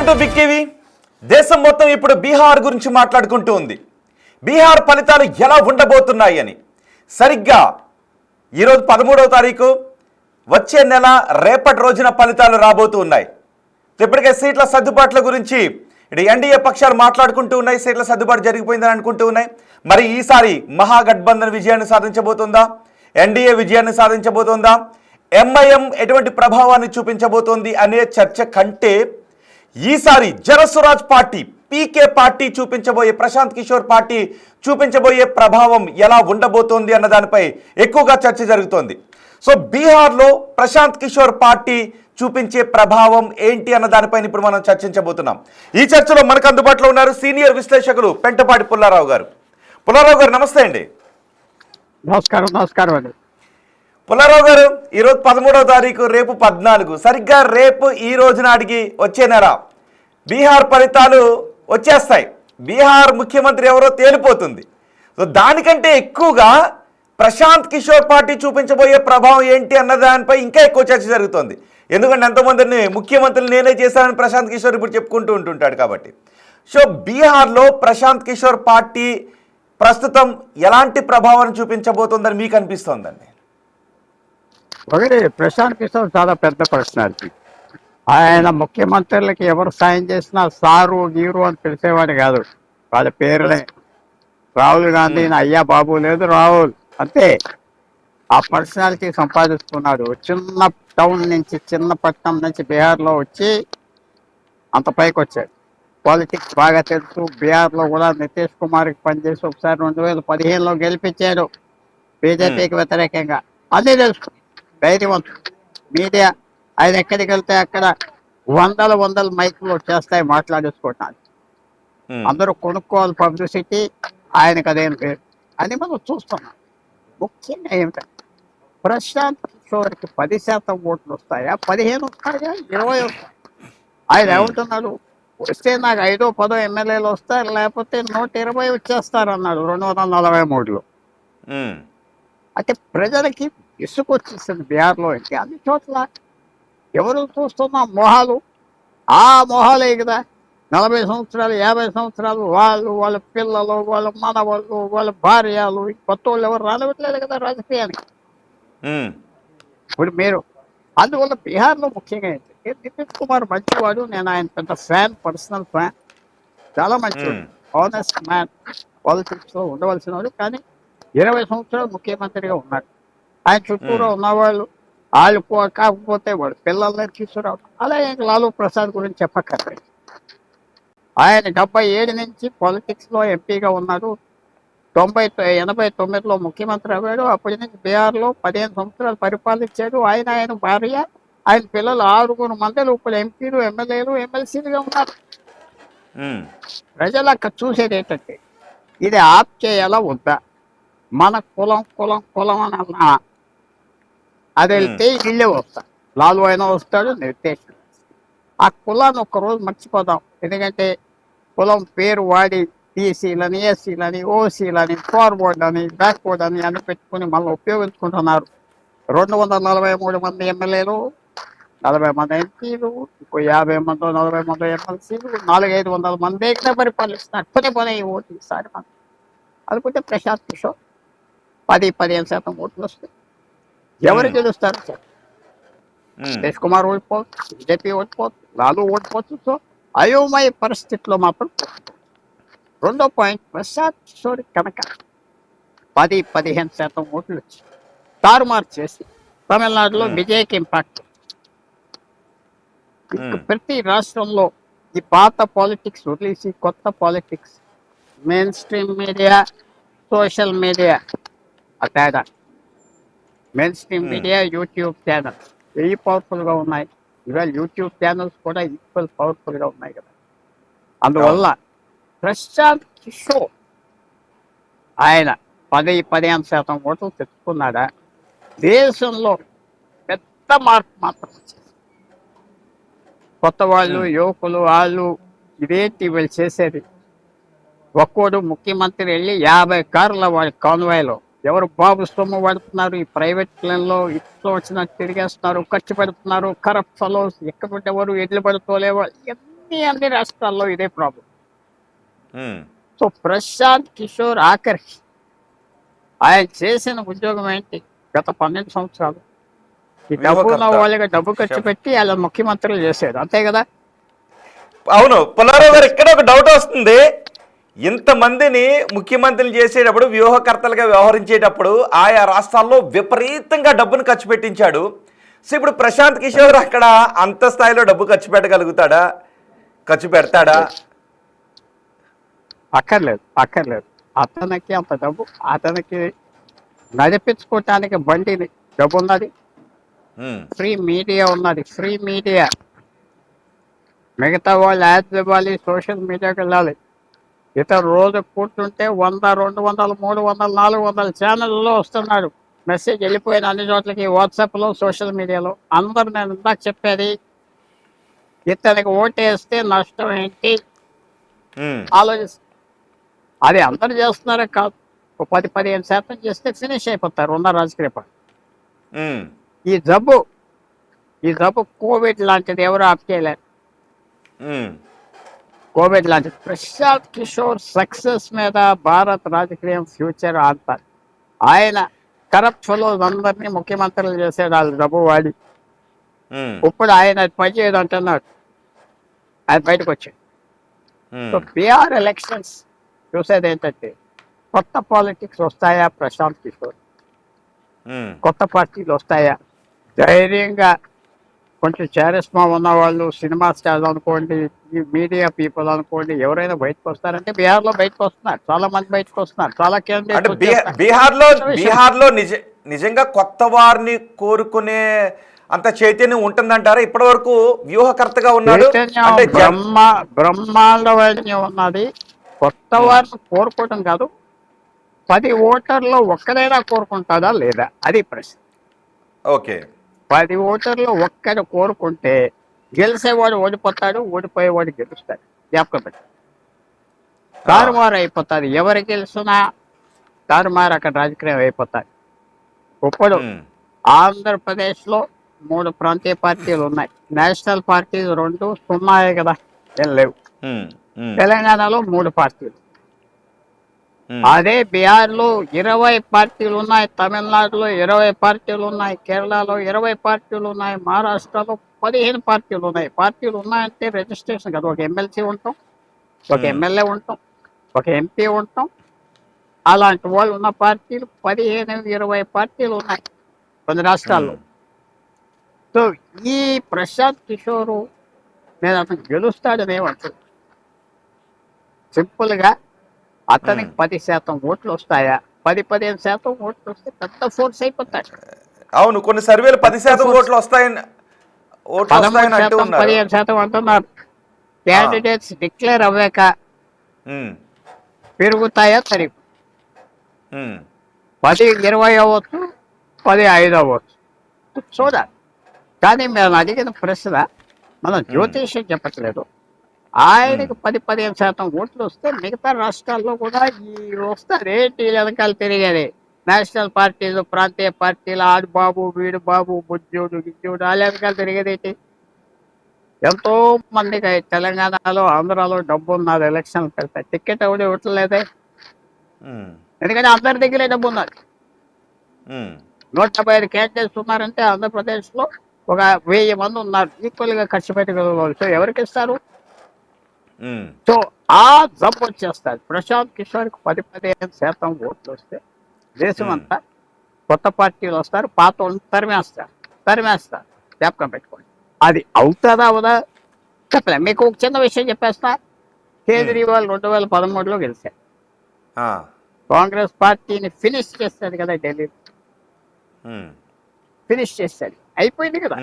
Welcome to big TV. దేశం మొత్తం ఇప్పుడు బీహార్ గురించి మాట్లాడుకుంటూ ఉంది. బీహార్ ఫలితాలు ఎలా ఉండబోతున్నాయి అని. సరిగ్గా ఈరోజు 13వ తారీఖు, వచ్చే నెల రేపటి రోజున ఫలితాలు రాబోతూ ఉన్నాయి. ఇప్పటికే సీట్ల సర్దుబాట్ల గురించి ఇటు ఎన్డీఏ పక్షాలు మాట్లాడుకుంటూ ఉన్నాయి. సీట్ల సర్దుబాటు జరిగిపోయిందని అనుకుంటూ ఉన్నాయి. మరి ఈసారి మహాగఠబంధన్ విజయాన్ని సాధించబోతుందా? ఎన్డీఏ విజయాన్ని సాధించబోతుందా? ఎంఐఎం ఎటువంటి ప్రభావాన్ని చూపించబోతోంది అనే చర్చ కంటే ఈసారి జనస్వరాజ్ పార్టీ, పీకే పార్టీ చూపించబోయే, ప్రశాంత్ కిషోర్ పార్టీ చూపించబోయే ప్రభావం ఎలా ఉండబోతోంది అన్న దానిపై ఎక్కువగా చర్చ జరుగుతోంది. సో బీహార్లో ప్రశాంత్ కిషోర్ పార్టీ చూపించే ప్రభావం ఏంటి అన్న దానిపైన ఇప్పుడు మనం చర్చించబోతున్నాం. ఈ చర్చలో మనకు అందుబాటులో ఉన్నారు సీనియర్ విశ్లేషకులు పెంటపాటి పుల్లారావు గారు. పుల్లారావు గారు నమస్తే అండి. నమస్కారం అండి. పుల్లారావు గారు, ఈరోజు 13వ తారీఖు, రేపు 14, సరిగ్గా రేపు ఈ రోజు నాటికి వచ్చే నెల బీహార్ ఫలితాలు వచ్చేస్తాయి. బీహార్ ముఖ్యమంత్రి ఎవరో తేలిపోతుంది. సో దానికంటే ఎక్కువగా ప్రశాంత్ కిషోర్ పార్టీ చూపించబోయే ప్రభావం ఏంటి అన్న దానిపై ఇంకా ఎక్కువ చర్చ జరుగుతుంది. ఎందుకంటే ఎంతోమందిని ముఖ్యమంత్రులు నేనే చేశానని ప్రశాంత్ కిషోర్ ఇప్పుడు చెప్పుకుంటూ ఉంటుంటాడు కాబట్టి. సో బీహార్లో ప్రశాంత్ కిషోర్ పార్టీ ప్రస్తుతం ఎలాంటి ప్రభావాన్ని చూపించబోతుందని మీకు అనిపిస్తోందండి? ఒకటి, ప్రశాంత్ కిషోర్ చాలా పెద్ద పర్సనాలిటీ. ఆయన ముఖ్యమంత్రులకి ఎవరు సాయం చేసినా సారు గీరు అని పిలిచేవాడు కాదు. వాళ్ళ పేరులే. రాహుల్ గాంధీ అయ్యా బాబు లేదు, రాహుల్ అంతే. ఆ పర్సనాలిటీ సంపాదించుకున్నాడు. చిన్న టౌన్ నుంచి, చిన్న పట్టణం నుంచి బీహార్లో వచ్చి అంత పైకి వచ్చాడు. పాలిటిక్స్ బాగా తెలుసు. బీహార్లో కూడా నితీష్ కుమార్కి పనిచేసి ఒకసారి 2015లో గెలిపించాడు బీజేపీకి వ్యతిరేకంగా. అన్నీ తెలుసు. ధైర్యవంతుడు. మీడియా ఆయన ఎక్కడికి వెళ్తే అక్కడ వందల మైకులు వచ్చేస్తాయి మాట్లాడేసుకోవటానికి. అందరూ కొనుక్కోవాలి పబ్లిసిటీ. ఆయనకు అదేం పేరు అని మనం చూస్తున్నాం. ముఖ్యంగా ఏమిటంటే ప్రశాంత్ కిషోర్కి 10% ఓట్లు వస్తాయా, 15 వస్తాయా, 20 వస్తాయి? ఆయన ఏమంటున్నాడు, వస్తే నాకు 5-10 ఎమ్మెల్యేలు వస్తారు, లేకపోతే 120 వచ్చేస్తారన్నాడు 243లో. అంటే ప్రజలకి ఇసుకొచ్చేస్తుంది బీహార్లో. అంటే అన్ని చోట్ల ఎవరు చూస్తున్నా మొహాలు, ఆ మొహాలే కదా. 40 సంవత్సరాలు, 50 సంవత్సరాలు వాళ్ళు, వాళ్ళ పిల్లలు, వాళ్ళ మనవాళ్ళు, వాళ్ళ భార్యలు, కొత్త వాళ్ళు ఎవరు రానివ్వట్లేదు కదా రాజకీయానికి. ఇప్పుడు మీరు అందువల్ల బీహార్లో ముఖ్యంగా ఏంటంటే నితీష్ కుమార్ మంచివాడు. నేను ఆయన పెద్ద ఫ్యాన్, పర్సనల్ ఫ్యాన్. చాలా మంచివాడు, ఆనెస్ట్ మ్యాన్, పాలిటిక్స్లో ఉండవలసిన వాడు. కానీ 20 సంవత్సరాలు ముఖ్యమంత్రిగా ఉన్నాడు. ఆయన చుట్టూరా ఉన్నవాళ్ళు వాళ్ళు కాకపోతే వాడు పిల్లల్ని తీసుకురావడం. అలాగే లాలూ ప్రసాద్ గురించి చెప్పక్కర్లేదు. ఆయన 77 నుంచి పాలిటిక్స్లో ఎంపీగా ఉన్నాడు. 89లో ముఖ్యమంత్రి అయ్యాడు. అప్పటి నుంచి బీహార్లో 15 సంవత్సరాలు పరిపాలించాడు. ఆయన భార్య, ఆయన పిల్లలు 6 మంది ఇప్పుడు ఎంపీలు, ఎమ్మెల్యేలు, ఎమ్మెల్సీలుగా ఉన్నారు. ప్రజలు అక్కడ చూసేది ఏంటంటే ఇది ఆప్ చేయాలా వద్దా, మన కులం కులం కులం అని అన్నా అది వెళ్తే వీళ్ళే వస్తారు. లాలు అయినా వస్తాడు, నిర్దేశం. ఆ కులాన్ని ఒక్కరోజు మర్చిపోదాం. ఎందుకంటే కులం పేరు వాడి బీసీలని, ఎస్సీలని, ఓసీలని, ఫార్వర్డ్ అని, బ్యాక్వర్డ్ అని అన్ని పెట్టుకుని మళ్ళీ ఉపయోగించుకుంటున్నారు. 243 మంది ఎమ్మెల్యేలు, 40 మంది ఎంపీలు, ఇంకో 50 మంది, 40 మంది ఎమ్మెల్సీలు, 400-500 మంది ఇక్కడ పరిపాలిస్తున్నారు. పని ఓటు ఈసారి మనం అనుకుంటే ప్రశాంత్ కిషోర్ 10-15% ఓట్లు వస్తాయి. ఎవరు గెలుస్తారు సార్? నితీష్ కుమార్ ఓడిపోవచ్చు, బీజేపీ ఓడిపోవచ్చు, లాలు ఓడిపోవచ్చు. సో అయోమయ పరిస్థితిలో మాత్రం. రెండో పాయింట్, ప్రశాంత్ కిషోర్ కనుక 10-15% ఓట్లు వచ్చి తారుమారు చేసి తమిళనాడులో విజయ్కి ఇంపాక్ట్. ప్రతి రాష్ట్రంలో ఈ పాత పాలిటిక్స్ వదిలేసి కొత్త politics, main stream media, social media, ఆ తేడా. Main stream media, YouTube channels వెయ్యి పవర్ఫుల్గా ఉన్నాయి. ఇవాళ యూట్యూబ్ ఛానల్స్ కూడా ఈక్వల్ పవర్ఫుల్గా ఉన్నాయి కదా. అందువల్ల ప్రశాంత్ కిషోర్ ఆయన 10-15% ఓట్లు తెచ్చుకున్నాడా, దేశంలో పెద్ద మార్పు మాత్రం వచ్చింది. కొత్త వాళ్ళు, యువకులు, వాళ్ళు ఇదేంటి వీళ్ళు చేసేది. ఒక్కోడు ముఖ్యమంత్రి వెళ్ళి 50 కార్ల వాడి కాన్వాయ్లో ఎవరు బాబు సొమ్ము పడుతున్నారు, ఈ ప్రైవేట్ ప్లేన్లో ఇట్లో వచ్చినట్టు తిరిగేస్తున్నారు, ఖర్చు పెడుతున్నారు, కరప్ట్ ఫెలోస్, ఎక్కడ ఎవరు ఎడ్లు పడుకోలేవో, అన్ని రాష్ట్రాల్లో ఇదే ప్రాబ్లం. ఉమ్, సో ప్రశాంత్ కిషోర్ ఆఖరికి ఆయన చేసిన ఉద్యోగం ఏంటి? గత 12 సంవత్సరాలు ఈ డబ్బు ఉన్న వ్యూహకర్త. వాళ్ళకి డబ్బు ఖర్చు పెట్టి అలా ముఖ్యమంత్రులు చేసేది, అంతే కదా. అవును పుల్లారావు గారు, ఇక్కడ ఒక డౌట్ వస్తుంది. ఇంతమందిని ముఖ్యమంత్రిని చేసేటప్పుడు, వ్యూహకర్తలుగా వ్యవహరించేటప్పుడు ఆయా రాష్ట్రాల్లో విపరీతంగా డబ్బును ఖర్చు పెట్టించాడు. సో ఇప్పుడు ప్రశాంత్ కిషోర్ అక్కడ అంత స్థాయిలో డబ్బు ఖర్చు పెట్టగలుగుతాడా? ఖర్చు పెడతాడా? అక్కర్లేదు. అతనికి అంత డబ్బు, అతనికి నడిపించుకోవటానికి బండిని డబ్బు ఉన్నది, ఉమ్, ఫ్రీ మీడియా ఉన్నది. ఫ్రీ మీడియా, మిగతా వాళ్ళు యాడ్స్ ఇవ్వాలి, సోషల్ మీడియాకి వెళ్ళాలి. ఇతర రోజు కూర్చుంటే 100, 200, 300, 400 ఛానళ్ళలో వస్తున్నాడు మెసేజ్, వెళ్ళిపోయిన అన్ని చోట్లకి, వాట్సాప్లో, సోషల్ మీడియాలో. అందరు నేను ఇందాక చెప్పేది, ఇతనికి ఓటేస్తే నష్టం ఏంటి ఉమ్, ఆలోచిస్తారు. అది అందరు చేస్తున్నారే కాదు, 10-15% చేస్తే ఫినిష్ అయిపోతారు ఉన్న రాజకీయ పార్టీ. ఉమ్, ఈ జబ్బు కోవిడ్ లాంటిది, ఎవరు ఆప్ చేయలేరు. ఉమ్, కోవిడ్ లాంటిది. ప్రశాంత్ కిషోర్ సక్సెస్ మీద భారత్ రాజకీయం ఫ్యూచర్ ఆడతారు. ఆయన కరప్ట్ ఫెలోస్ అందరినీ ముఖ్యమంత్రులు చేసాడు వాళ్ళు డబ్బు వాడి. ఉమ్, ఇప్పుడు ఆయన అది పనిచేయదు అంటున్నాడు, ఆయన బయటకు వచ్చాడు. సో ఉమ్. బీహార్ ఎలక్షన్స్ చూసేది ఏంటంటే, కొత్త పాలిటిక్స్ వస్తాయా ప్రశాంత్ కిషోర్, ఉమ్, కొత్త పార్టీలు వస్తాయా, ధైర్యంగా కొంచెం చారిస్మా ఉన్న వాళ్ళు, సినిమా స్టార్స్ అనుకోండి, ఈ మీడియా పీపుల్ అనుకోండి, ఎవరైనా బయటకు వస్తారంటే బీహార్లో బయటకు వస్తున్నారు, చాలా మంది బయటకు వస్తున్నారు, చాలా అంటే క్యాండిడేట్స్. బీహార్లో నిజంగా కొత్త వారిని కోరుకునే అంత చైతన్యం ఉంటుందంటారా? ఇప్పటి వరకు వ్యూహకర్తగా ఉన్నాడు అంటే బ్రహ్మాండమైన ఉన్నది. కొత్త వారిని కోరుకోవడం కాదు, 10 ఓటర్లో ఒక్కరైనా కోరుకుంటాడా లేదా, అది ప్రశ్న. ఓకే. 10 ఓటర్లు ఒక్కరు కోరుకుంటే గెలిచేవాడు ఓడిపోతాడు, ఓడిపోయేవాడు గెలుస్తాడు. జ్ఞాపకం పెట్టి తారుమారు అయిపోతాది. ఎవరు గెలిచినా తారుమారు అక్కడ రాజకీయం అయిపోతాయి. ఇప్పుడు ఆంధ్రప్రదేశ్లో 3 ప్రాంతీయ పార్టీలు ఉన్నాయి, నేషనల్ పార్టీలు 2 సున్నాయే కదా, ఏం లేవు. తెలంగాణలో 3 పార్టీలు. అదే బీహార్లో 20 పార్టీలు ఉన్నాయి, తమిళనాడులో 20 పార్టీలు ఉన్నాయి, కేరళలో 20 పార్టీలు ఉన్నాయి, మహారాష్ట్రలో 15 పార్టీలు ఉన్నాయి. పార్టీలు ఉన్నాయంటే రిజిస్ట్రేషన్ కదా, ఒక ఎమ్మెల్సీ ఉంటాం, ఒక ఎమ్మెల్యే ఉంటాం, ఒక ఎంపీ ఉంటాం. అలాంటి వాళ్ళు ఉన్న పార్టీలు 15-20 పార్టీలు ఉన్నాయి కొన్ని రాష్ట్రాల్లో. సో ఈ ప్రశాంత్ కిషోరు నేను అతను గెలుస్తాడని ఏమంటాడు. సింపుల్గా అతనికి 10% ఓట్లు వస్తాయా, 10-15% ఓట్లు వస్తే పెద్ద ఫోర్స్ అయిపోతాడు. అవును, కొన్ని సర్వేలు 10% ఓట్లు వస్తాయని 15% అంటున్నారు. క్యాండిడేట్స్ డిక్లేర్ అవ్వాక పెరుగుతాయా తరిగి 10-20 అవ్వచ్చు, 10-5 అవ్వచ్చు, చూడాలి. కానీ మేము అడిగిన ప్రశ్న మనం జ్యోతిష్యం చెప్పట్లేదు. ఆయనకు 10-15% ఓట్లు వస్తే మిగతా రాష్ట్రాల్లో కూడా ఈ వస్తారు. ఏంటి వెనకాల తిరిగేది, నేషనల్ పార్టీలు, ప్రాంతీయ పార్టీలు, ఆడు బాబు, వీడు బాబు, బుజ్జుడు, గిజ్జుడు, వాళ్ళ వెనకాల తిరిగేది ఏంటి? ఎంతో మందికి తెలంగాణలో, ఆంధ్రాలో డబ్బు ఉన్నది, ఎలక్షన్ పెడతాయి, టికెట్ ఎవరు ఇవ్వట్లేదే. ఎందుకంటే అందరి దగ్గరే డబ్బు ఉన్నది. 175 క్యాండిడేట్స్ ఉన్నారంటే ఆంధ్రప్రదేశ్లో ఒక 1000 మంది ఉన్నారు, ఈక్వల్గా ఖర్చు పెట్టగలరు. సో ఎవరికి ఇస్తారు? సో ఆ జబ్బు వచ్చేస్తారు. ప్రశాంత్ కిషోర్కి 10-15% ఓట్లు వస్తే దేశం అంతా కొత్త పార్టీలు వస్తారు, పాత వాళ్ళు తరిమేస్తారు. జ్ఞాపకం పెట్టుకోండి. అది అవుతుందా అవదా చెప్పలే. మీకు ఒక చిన్న విషయం చెప్పేస్తా. కేజ్రీవాల్ 2013లో గెలిచారు, కాంగ్రెస్ పార్టీని ఫినిష్ చేస్తాడు కదా ఢిల్లీ, ఫినిష్ చేస్తాడు, అయిపోయింది కదా.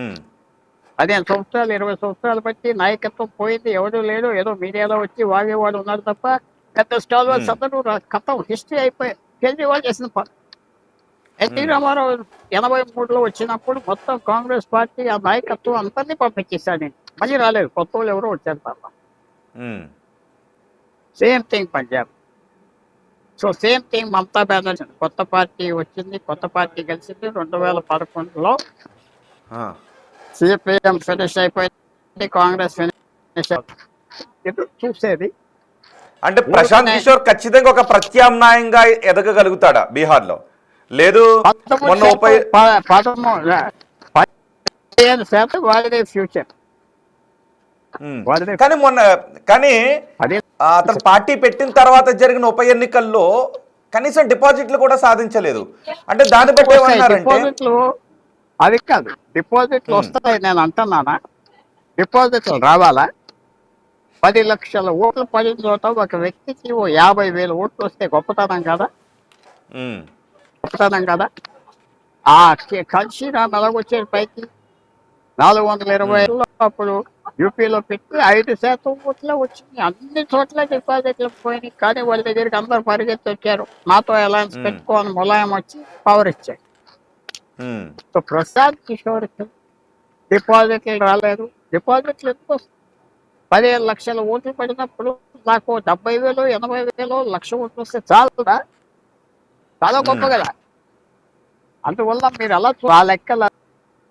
15 సంవత్సరాలు 20 సంవత్సరాలు బట్టి నాయకత్వం పోయింది, ఎవడు లేడు, ఏదో మీడియాలో వచ్చి వాగేవాడు ఉన్నాడు తప్ప పెద్ద స్టాల్వర్స్ అందరూ కథం హిస్టరీ అయిపోయాయి. కేజ్రీవాల్ చేసిన పని. ఎన్టీ రామారావు 83లో వచ్చినప్పుడు మొత్తం కాంగ్రెస్ పార్టీ ఆ నాయకత్వం అందరినీ పంపించేశాడు. నేను మళ్ళీ రాలేదు, కొత్త వాళ్ళు ఎవరో వచ్చారు తప్ప. Same thing Punjab. So same thing Mamata Banerjee, కొత్త పార్టీ వచ్చింది, కొత్త పార్టీ గెలిచింది. 2011లో సిపిఎం ఫినిష్ అయిపోయింది, కాంగ్రెస్ ఫినిష్. ఎదురు చూసేది. అంటే ప్రశాంత్ ఊరికనే కిషోర్ ఖచ్చితంగా ఒక ప్రత్యామ్నాయంగా ఎదగగలుగుతాడా బీహార్లో? లేదు 15% వాళ్ళదే ఫ్యూచర్. ఉమ్. వాళ్ళదే కానీ కానీ అదే అతను పార్టీ పెట్టిన తర్వాత జరిగిన ఉప ఎన్నికల్లో కనీసం డిపాజిట్లు కూడా సాధించలేదు. అంటే దాన్ని బట్టి వస్తాయి ఏమన్నారంటే డిపాజిట్లు. అది కాదు, డిపాజిట్లు ఉమ్, వస్తాయి నేను అంటున్నానా? డిపాజిట్లు రావాలా? 10 లక్షల ఓట్లు పడిన చోట ఒక వ్యక్తికి ఓ 50,000 ఓట్లు వస్తే గొప్పతనం కదా? ఉమ్, గొప్పతనం కదా? ఆ కాంశీరామ్ ఎలాగొచ్చేది పైకి? 420 ఉమ్, అప్పుడు యూపీలో పెట్టి 5% ఓట్లే వచ్చింది. అన్ని చోట్ల డిపాజిట్లు పోయినాయి. కానీ వాళ్ళ దగ్గరికి అందరు పరిగెత్తి వచ్చారు. నాతో అలయన్స్ ఉమ్, పెట్టుకోని ములాయం వచ్చి పవర్ ఇచ్చాడు. ఉమ్, సో ప్రశాంత్ కిషోర్ డిపాజిట్లు రాలేదు. డిపాజిట్లు ఎందుకు వస్తాయి? 15 లక్షల ఓట్లు పడినప్పుడు నాకు 70,000, 80,000, 1,00,000 ఓట్లు వస్తే చాలుదా? చాలా గొప్ప ఉమ్, కదా. అందువల్ల మీరు అలా ఆ లెక్కలు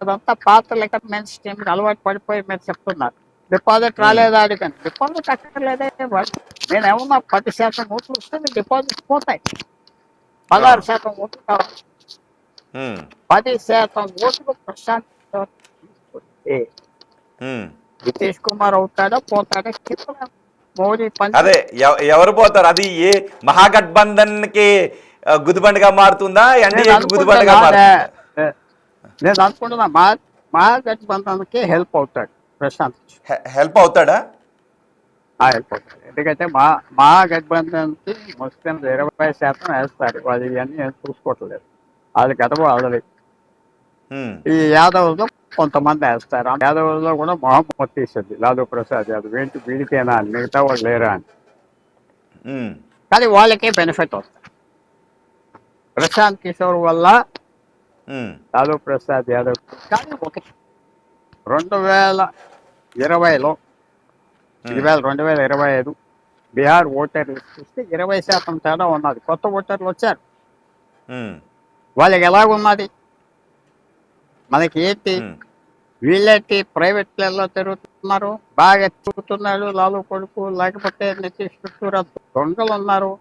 అదంతా పాత లెక్క మెయిన్ స్ట్రీమ్కి అలవాటు పడిపోయి మీరు చెప్తున్నారు డిపాజిట్ ఉమ్, రాలేదా అడిగాను. డిపాజిట్ అక్కర్లేదే వాడు. నేను ఏమన్నా 10% ఓట్లు వస్తే మీ డిపాజిట్ పోతాయి. ఆ, 16% ఓట్లు కావాలి. ఉమ్, 10% ఓట్లు ప్రశాంత్ కిషోర్ తీసుకుంటే ఉమ్. నితీష్ కుమార్ అవుతాడా పోతాడా చెప్పలేం. మోడీ అదే ఎవరు పోతారు? అది ఏ మహాగఠబంధన్ కి గుదిబండగా మారుతుందా, నేను ఎన్డీఏకి గుదిబండగా అనుకుంటున్నా మారుతుందా? నేను అనుకుంటున్నా మహాగఠబంధన్కి హెల్ప్ అవుతాడు ప్రశాంత్ కిషోర్. హెల్ప్ అవుతాడా? హెల్ప్ అవుతాడు. ఎందుకంటే మహాగఠబంధన్కి ముస్లింలు 20% వేస్తారు. వాళ్ళు ఇవన్నీ ఏం చూసుకోవట్లేదు. వాళ్ళు గడవ ఆల్రెడీ ఉమ్, ఈ యాదవ్లో కొంతమంది వేస్తారు. ఆ యాదవ్లో కూడా మొహమ్మద్ తీసేది లాలూ ప్రసాద్ యాదవ్ ఏంటి వీడికేనా అని, మిగతా వాళ్ళు లేరా అని. ఉమ్, కానీ వాళ్ళకే బెనిఫిట్ వస్తుంది. ప్రశాంత్ కిషోర్ వల్ల ఉమ్, లాలూ ప్రసాద్ యాదవ్. కానీ ఒకటి 2020లో ఉమ్, 2025 బీహార్ ఓటర్లు చూస్తే 20% తేడా ఉన్నది. కొత్త ఓటర్లు వచ్చారు. ఉమ్, వాళ్ళకి ఎలాగున్నది? మనకి ఏంటి? ఉమ్, వీళ్ళేంటి ప్రైవేట్లలో తిరుగుతున్నారు, బాగా తిరుగుతున్నాడు లాలు కొడుకు, లేకపోతే నితీష్ చుట్టూరా దొంగలు ఉన్నారు.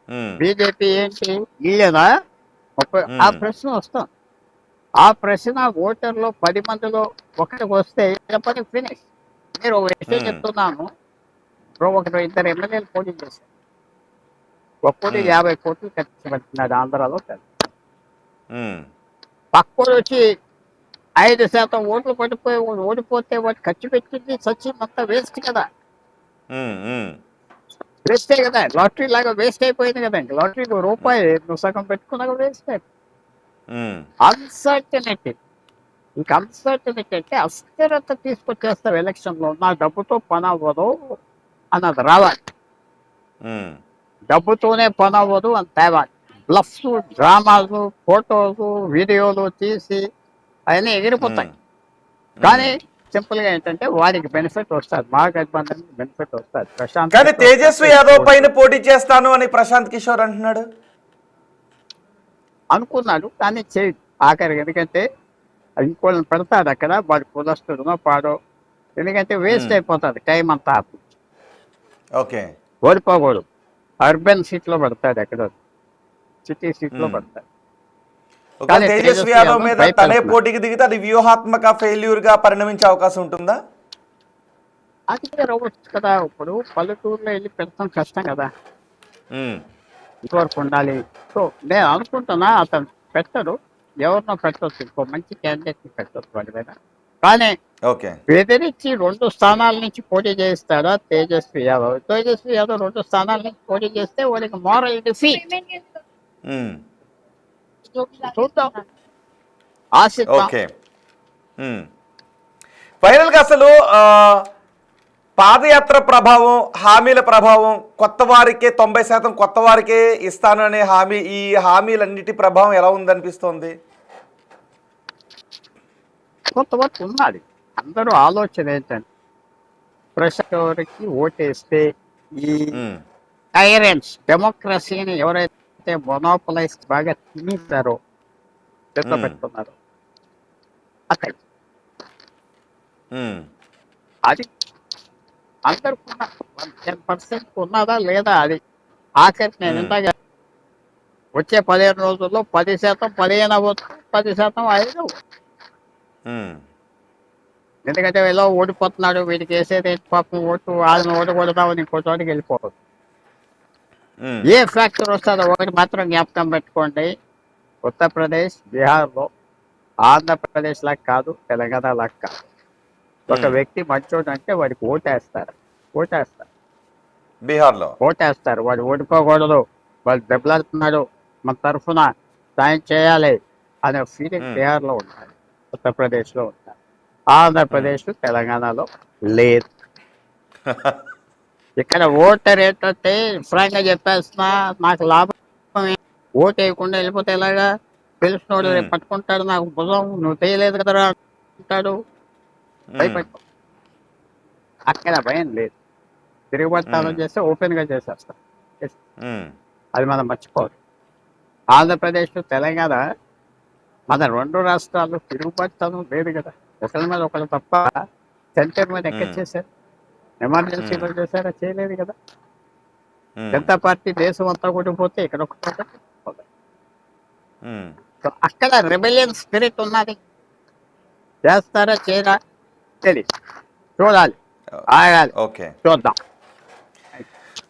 ఉమ్, బీజేపీ ఏంటి వీళ్ళేనా? ఆ ఉమ్, ప్రశ్న వస్తుంది. ఆ ప్రశ్న ఓటర్లో 10 మందిలో ఒకటికి వస్తే పని ఫినిష్. మీరు ఒక విషయం ఉమ్, చెప్తున్నాను. ఇప్పుడు ఒకరు 2 ఎమ్మెల్యేలు పోటీ చేశారు. ఒక్కడు ఉమ్, 50 కోట్లు ఖర్చు పెడుతున్నాడు ఆంధ్రాలో. ఉమ్, పక్కడు వచ్చి 5% ఓట్లు పడిపోయి ఓడిపోతే వాడు ఖర్చు పెట్టింది సచ్చిందంతా వేస్ట్ కదా. ఉమ్, ఉమ్, వేస్టే కదా. లాటరీ లాగా వేస్ట్ అయిపోయింది కదండి. లాటరీకి రూపాయి నువ్వు సగం పెట్టుకున్నాక వేస్ట్ అయిపోయింది. ఉమ్, అన్సర్టనిటీ. ఇంక అన్సర్టనిటీ అంటే అస్థిరత తీసుకొచ్చేస్తావు ఎలక్షన్లో. నా డబ్బుతో పని అవ్వదు అన్నది రావాలి. ఉమ్, డబ్బుతోనే పని అవ్వదు అని తేవాలి. బ్లఫ్స్, డ్రామాలు, ఫోటోలు, వీడియోలు తీసి అవన్నీ ఎగిరిపోతాయి. ఉమ్, కానీ సింపుల్గా ఏంటంటే వాడికి బెనిఫిట్ వస్తుంది. మా గఠబంధన్కి బెనిఫిట్ వస్తుంది. ప్రశాంత్ కానీ కిషోర్ తేజస్వి యాదవ్ పైన పోటీ చేస్తాను అని ప్రశాంత్ కిషోర్ అంటున్నాడు. అనుకున్నాడు కానీ చేయడు ఆఖరికి. ఎందుకంటే ఇంకోళ్ళని పెడతాడు అక్కడ, వాడు కులస్తుడునో పాడో. ఎందుకంటే వేస్ట్ ఉమ్, అయిపోతుంది టైం అంతా. ఓకే. ఓడిపోకూడదు. అర్బన్ సీట్లో పెడతాడు, ఎక్కడ సిటీ సీట్లో ఉమ్. పెడతాడు. ఒకవేళ కానీ తేజస్వి యాదవ్ మీద తనే భయపెడుతున్నాడు. పోటీకి దిగితే అది వ్యూహాత్మక ఫెయిల్యూర్ గా పరిణమించే అవకాశం ఉంటుందా? అది రావచ్చు కదా. ఇప్పుడు పల్లెటూరులో వెళ్ళి పెడతాం కష్టం కదా. ఉమ్, ఇంతవరకు ఉండాలి. సో నేను అనుకుంటున్నా అతను పెట్టడు. ఎవరినో పెట్టవచ్చు, ఇంకో మంచి క్యాండిడేట్ని పెట్టవచ్చు వాడి మీద. కానీ ఓకే. బెదిరించి 2 స్థానాల నుంచి పోటీ చేస్తాడా తేజస్వి యాదవ్? తేజస్వి యాదవ్ 2 స్థానాల నుంచి పోటీ చేస్తే వాడికి మోరల్ డిఫీట్. ఉమ్, చూద్దాం, ఆశిద్దాం. ఓకే. ఉమ్. ఫైనల్గా అసలు పాదయాత్ర ప్రభావం, హామీల ప్రభావం, కొత్త వారికే 90% కొత్త వారికే ఇస్తాను అనే హామీ, ఈ హామీలన్నిటి ప్రభావం ఎలా ఉందనిపిస్తోంది? కొంతవరకు ఉన్నది. అందరూ ఆలోచన ఏంటంటే ప్రశాంత్ ఓటేస్తే ఈ ఉమ్, టైరెంట్స్ డెమోక్రసీని ఎవరైతే మొనోపలైజ్ బాగా తినేస్తారో, చేత ఉమ్, పెట్టుకున్నారో అక్కడ ఉమ్, అది అందరికి 10% ఉన్నదా లేదా అది ఆఖరి నేను ఉమ్, ఇంతగా వచ్చే 15 రోజుల్లో 10% 15 అవ్వచ్చు, 10% 5 అవ్వచ్చు. ఉమ్, ఎందుకంటే ఇలా ఓడిపోతున్నాడు, వీడికి వేసేది ఏంటి పాపం ఓటు, వాళ్ళని ఓడగొడదామని ఇంకో చోటికి వెళ్ళిపోవద్దు. ఉమ్, ఏ ఫ్యాక్టర్ వస్తుందో ఒకటి మాత్రం జ్ఞాపకం పెట్టుకోండి, ఉత్తరప్రదేశ్, బీహార్లో ఆంధ్రప్రదేశ్ లాగా కాదు, తెలంగాణ లాగా కాదు. ఒక ఉమ్. వ్యక్తి మంచోడు అంటే వాడికి ఓటేస్తారు, ఓటేస్తారు, బీహార్లో. ఓటేస్తారు. వాడు ఓడిపోకూడదు, వాడు దెబ్బలాడుతున్నాడు, మన తరఫున సాయం చేయాలి అనే ఫీలింగ్ ఉమ్. బీహార్లో ఉండాలి, ఉత్తరప్రదేశ్లో ఉండాలి. ఆంధ్రప్రదేశ్, తెలంగాణలో లేదు. ఇక్కడ ఓటర్ ఏంటంటే ఫ్రాంక్గా చెప్పేస్తున్నా, నాకు లాభం ఓటు వేయకుండా వెళ్ళిపోతే ఎలాగా, తెలిసినోడు రేపు పట్టుకుంటాడు, నాకు భుజం నువ్వు చేయలేదు కదరా అంటాడు, భయపెట్టు. అక్కడ భయం లేదు, తిరుగుబడతానం చేస్తే ఓపెన్గా చేసేస్తాం. అది మనం మర్చిపోదు. ఆంధ్రప్రదేశ్, తెలంగాణ మన 2 రాష్ట్రాలు తిరుగుబడతానం లేదు కదా, ఒకరి మీద ఒకరు తప్ప సెంటర్ మీద ఎక్కడ చేశారు, ఎమర్జెన్సీలో చేశారా, చేయలేదు కదా. జనతా పార్టీ దేశం అంతా కొట్టిపోతే ఇక్కడ ఒక చోట కొట్టుకుపోతుంది. సో అక్కడ రెబెలియన్ స్పిరిట్ ఉన్నది. చేస్తారా చేయరా తెలియదు, చూడాలి, ఆగాలి, ఓకే. చూద్దాం.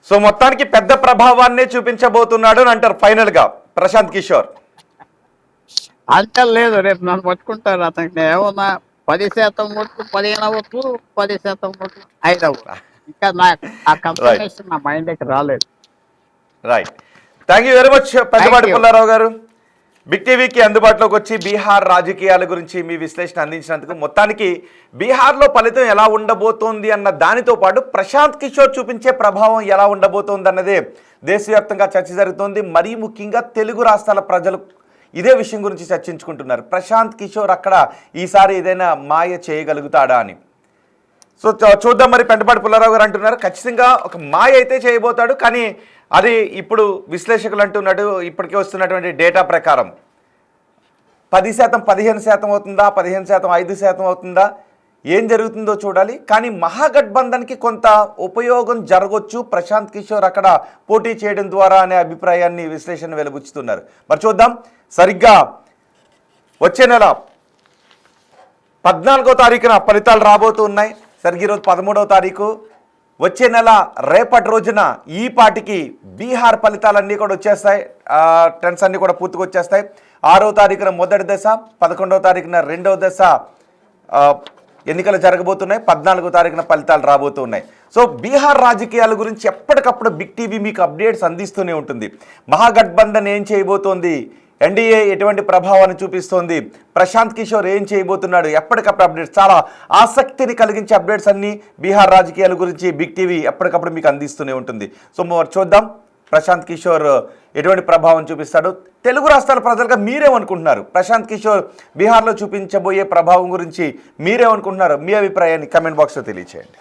సో మొత్తానికి పెద్ద ప్రభావాన్ని చూపించబోతున్నాడు అని అంటారు ఫైనల్ గా ప్రశాంత్ కిషోర్. అంత లేదు, రేపు నన్ను పట్టుకుంటారు. అతనికి ఏమన్నా 10% ఓట్లు 15 అవ్వచ్చు, 10% ఓట్లు 5 అవ్వచ్చు. ఇంకా ఆ కన్ఫర్మేషన్ నా మైండ్కి రాలేదు. Right, thank you very much Peddapati Pullarao గారు. బిగ్ టీవీకి అందుబాటులోకి వచ్చి బీహార్ రాజకీయాల గురించి మీ విశ్లేషణ అందించినందుకు. మొత్తానికి బీహార్లో ఫలితం ఎలా ఉండబోతోంది అన్న దానితో పాటు ప్రశాంత్ కిషోర్ చూపించే ప్రభావం ఎలా ఉండబోతోంది అన్నదే దేశవ్యాప్తంగా చర్చ జరుగుతోంది. మరీ ముఖ్యంగా తెలుగు రాష్ట్రాల ప్రజలు ఇదే విషయం గురించి చర్చించుకుంటున్నారు. ప్రశాంత్ కిషోర్ అక్కడ ఈసారి ఏదైనా మాయ చేయగలుగుతాడా అని. సో చూద్దాం. మరి పెంటపాటి పుల్లారావు గారు అంటున్నారు ఖచ్చితంగా ఒక మాయ అయితే చేయబోతాడు, కానీ అది ఇప్పుడు విశ్లేషకులు అంటున్నాడు ఇప్పటికే వస్తున్నటువంటి డేటా ప్రకారం 10% 15% అవుతుందా, 15% 5% అవుతుందా, ఏం జరుగుతుందో చూడాలి. కానీ మహాగఠబంధన్కి కొంత ఉపయోగం జరగవచ్చు ప్రశాంత్ కిషోర్ అక్కడ పోటీ చేయడం ద్వారా అనే అభిప్రాయాన్ని విశ్లేషణ వెలుబుచ్చుతున్నారు. మరి చూద్దాం. సరిగ్గా వచ్చే నెల 14వ తారీఖున ఫలితాలు రాబోతూ ఉన్నాయి. సరిగ్గా ఈరోజు 13వ తారీఖు. వచ్చే నెల రేపటి రోజున ఈ పాటికి బీహార్ ఫలితాలన్నీ కూడా వచ్చేస్తాయి. ట్రెండ్స్ అన్నీ కూడా పూర్తిగా వచ్చేస్తాయి. 6వ తారీఖున మొదటి దశ, 11వ తారీఖున రెండవ దశ ఎన్నికలు జరగబోతున్నాయి. 14వ తారీఖున ఫలితాలు రాబోతున్నాయి. సో బీహార్ రాజకీయాల గురించి ఎప్పటికప్పుడు బిగ్ టీవీ మీకు అప్డేట్స్ అందిస్తూనే ఉంటుంది. మహాగఠబంధన్ ఏం చేయబోతోంది, ఎన్డీఏ ఎటువంటి ప్రభావాన్ని చూపిస్తోంది, ప్రశాంత్ కిషోర్ ఏం చేయబోతున్నాడు, ఎప్పటికప్పుడు అప్డేట్స్, చాలా ఆసక్తిని కలిగించే అప్డేట్స్ అన్నీ బీహార్ రాజకీయాల గురించి బిగ్ టీవీ ఎప్పటికప్పుడు మీకు అందిస్తూనే ఉంటుంది. సో మరి చూద్దాం ప్రశాంత్ కిషోర్ ఎటువంటి ప్రభావం చూపిస్తాడు. తెలుగు రాష్ట్రాల ప్రజలుగా మీరేమనుకుంటున్నారు, ప్రశాంత్ కిషోర్ బీహార్లో చూపించబోయే ప్రభావం గురించి మీరేమనుకుంటున్నారు? మీ అభిప్రాయాన్ని కమెంట్ బాక్స్లో తెలియచేయండి.